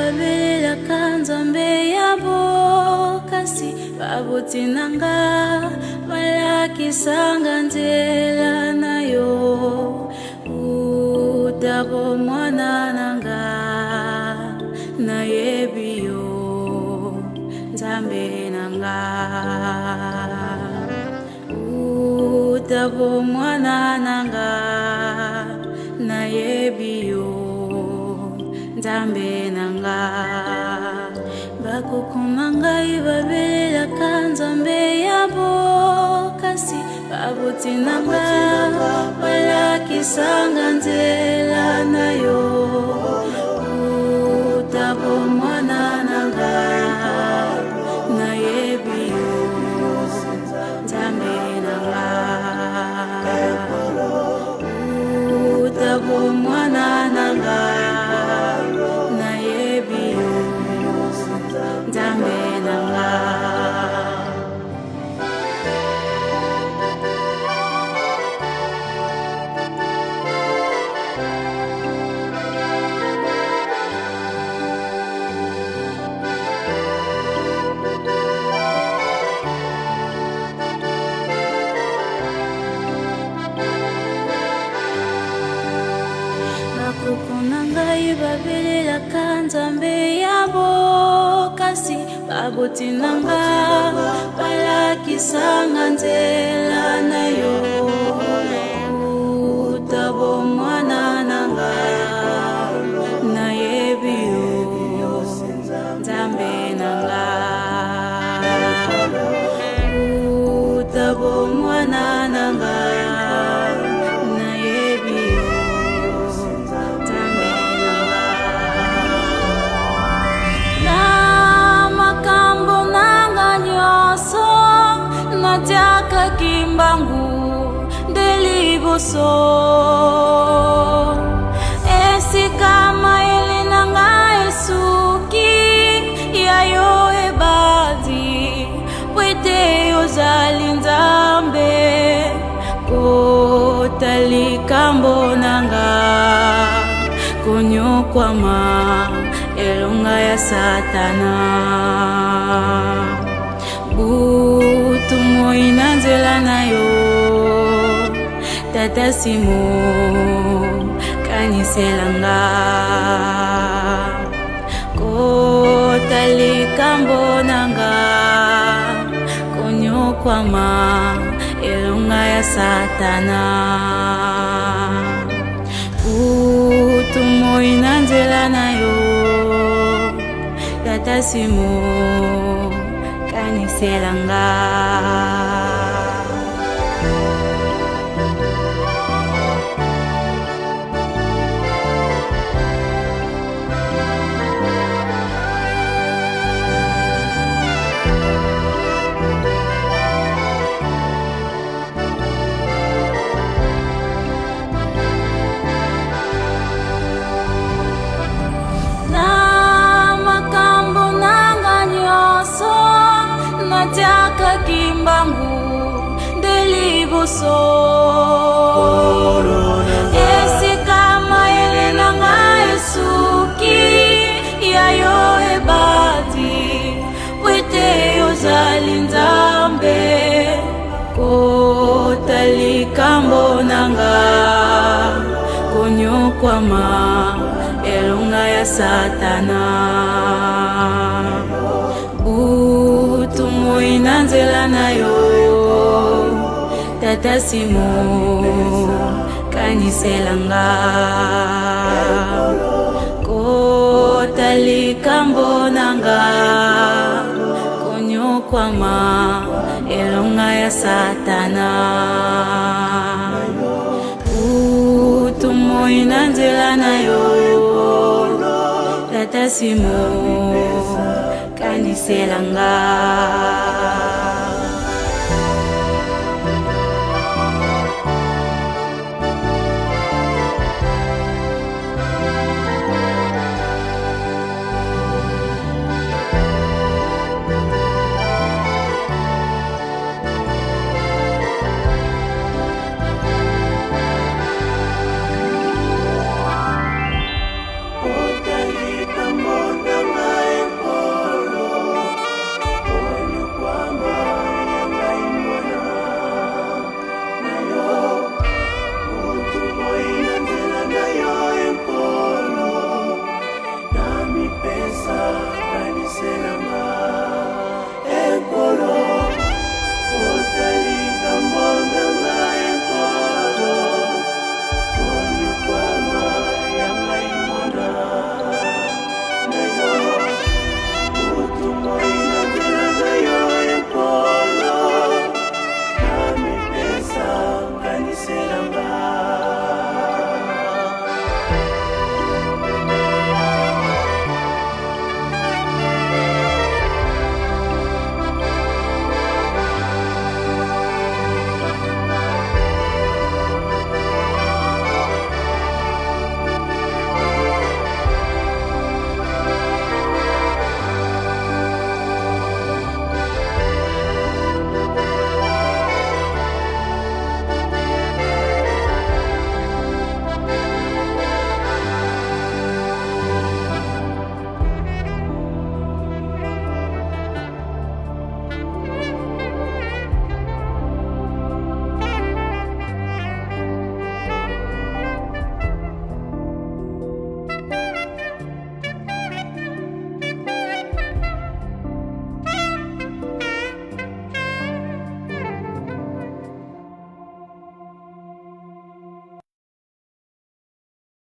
babelela kanzambe yabo kasi babutinanga balakisanga nzela nayo utabo mwana nanga nayebiyo nzambe nanga utabo mwana nanga nayebiyo nzambe nanga bakukumanga ibabelela kanzambe yabo kasi babutinanga balakisanga nzela nayo utabo mwana nanga nayebiyo nzambe nanga utabo mwana nanga nayebiyo nzambe nanga. Bakukunanga ibabelela kanzambe yabo kasi babutinanga balakisanga nzela nayo utabo mwana nanga nayebiyo nzambe nanga utabo mwana nanga nataka kimbangu ndeliboso esi kama elinanga esuki yayo ebadi wete yozali nzambe kotalikambo nanga konyokwama elonga ya satana butumo inanzela nayo tata simo kaniselanga kotalikambo nanga konyokwama elonga ya satana butumo inanzela nayo tata simo kaniselanga. Nataka kimbangu ndeliboso esi kama elinanga esuki yayo ebadi wete yozali nzambe kotalikambo nanga konyokwama elonga ya satana tumo inanzela nayo tata simo kaniselanga kotalikambo nanga konyokwama elonga ya satana tumo inanzela nayo tata simo kaniselanga.